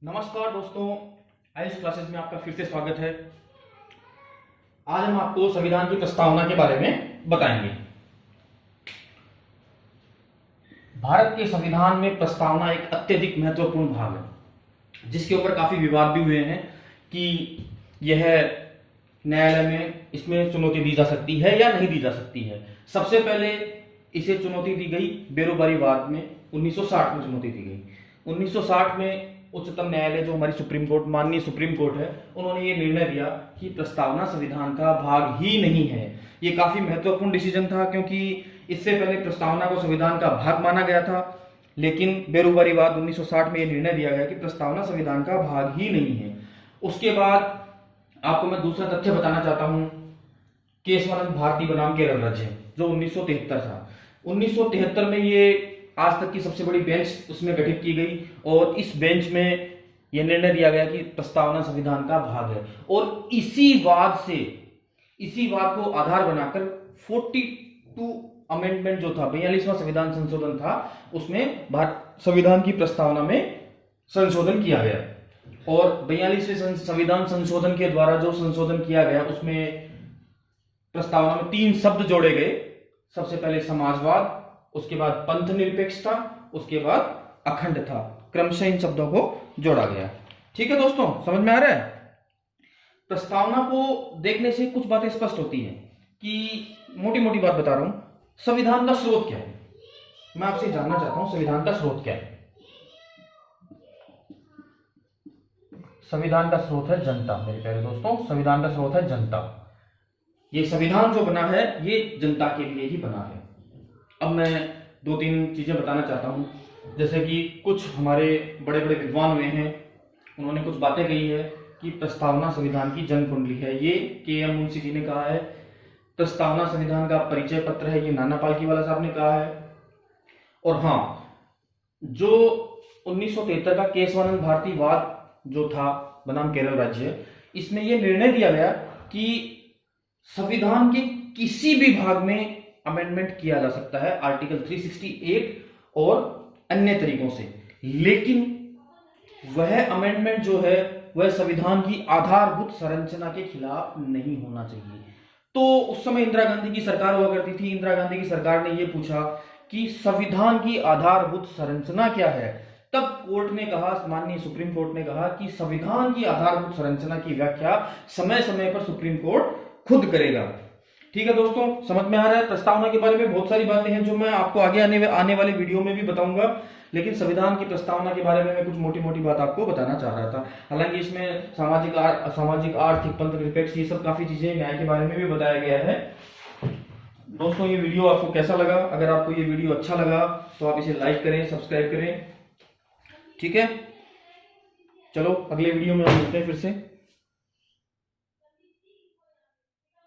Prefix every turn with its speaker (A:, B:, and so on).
A: नमस्कार दोस्तों, आयुष क्लासेस में आपका फिर से स्वागत है। आज हम आपको संविधान की प्रस्तावना के बारे में बताएंगे। भारत के संविधान में प्रस्तावना एक अत्यधिक महत्वपूर्ण भाग है, जिसके ऊपर काफी विवाद भी हुए हैं कि यह न्यायालय में इसमें चुनौती दी जा सकती है या नहीं दी जा सकती है। सबसे पहले इसे चुनौती दी गई बेरोबारी वाद में 1960 में चुनौती दी गई। 1960 में उच्चतम न्यायालय, जो हमारी सुप्रीम कोर्ट, माननीय सुप्रीम कोर्ट है, उन्होंने ये निर्णय दिया कि प्रस्तावना संविधान का भाग ही नहीं है। ये काफी महत्वपूर्ण डिसीजन था, क्योंकि इससे पहले प्रस्तावना को संविधान का भाग माना गया था, लेकिन बेरोबारी वाद 1960 में यह निर्णय दिया गया कि प्रस्तावना संविधान का भाग ही नहीं है। उसके बाद आपको मैं दूसरा तथ्य बताना चाहता हूं, केशवानंद भारती बनाम केरल राज्य, जो 1973 था। 1973 में ये आज तक की सबसे बड़ी बेंच उसमें गठित की गई और इस बेंच में यह निर्णय दिया गया कि प्रस्तावना संविधान का भाग है। और इसी वाद को आधार बनाकर 42 अमेंडमेंट जो था, 42वां संविधान संशोधन था, उसमें संविधान की प्रस्तावना में संशोधन किया गया। और 42वें संविधान संशोधन के द्वारा जो संशोधन किया गया, उसमें प्रस्तावना में 3 शब्द जोड़े गए। सबसे पहले समाजवाद, उसके बाद पंथ निरपेक्षता, उसके बाद अखंडता। क्रमशः इन शब्दों को जोड़ा गया। ठीक है दोस्तों, समझ में आ रहा है? प्रस्तावना को देखने से कुछ बातें स्पष्ट होती हैं कि मोटी मोटी बात बता रहा हूं, संविधान का स्रोत क्या है। मैं आपसे जानना चाहता हूं, संविधान का स्रोत क्या है। संविधान का स्रोत है जनता। मेरे प्यारे दोस्तों, संविधान का स्रोत है जनता। ये संविधान जो बना है, ये जनता के लिए ही बना है। अब मैं 2-3 चीजें बताना चाहता हूं, जैसे कि कुछ हमारे बड़े बड़े विद्वान हुए हैं, उन्होंने कुछ बातें कही है कि प्रस्तावना संविधान की जन्म कुंडली है। ये के.एम. मुंशी जी ने कहा है। प्रस्तावना संविधान का परिचय पत्र है, ये नाना पालकीवाला साहब ने कहा है। और हाँ, जो 1973 का केशवानंद भारती वाद जो था बनाम केरल राज्य, इसमें यह निर्णय दिया गया कि संविधान के किसी भी भाग में अमेंडमेंट किया जा सकता है, आर्टिकल 368 और अन्य तरीकों से, लेकिन वह अमेंडमेंट जो है वह संविधान की आधारभूत संरचना के खिलाफ नहीं होना चाहिए। तो उस समय इंदिरा गांधी की सरकार हुआ करती थी। इंदिरा गांधी की सरकार ने यह पूछा कि संविधान की आधारभूत संरचना क्या है। तब कोर्ट ने कहा, माननीय सुप्रीम कोर्ट ने कहा कि संविधान की आधारभूत संरचना की व्याख्या समय समय पर सुप्रीम कोर्ट खुद करेगा। ठीक है दोस्तों, समझ में आ रहा है? प्रस्तावना के बारे में बहुत सारी बातें हैं जो मैं आपको आगे आने वाले वीडियो में भी बताऊंगा, लेकिन संविधान की प्रस्तावना के बारे में मैं कुछ मोटी मोटी बात आपको बताना चाह रहा था। हालांकि इसमें सामाजिक, आर्थिक, पंथ निरपेक्ष, ये सब काफी चीजें न्याय के बारे में भी बताया गया है। दोस्तों, ये वीडियो आपको कैसा लगा? अगर आपको ये वीडियो अच्छा लगा तो आप इसे लाइक करें, सब्सक्राइब करें। ठीक है, चलो अगले वीडियो में हम मिलते हैं फिर से।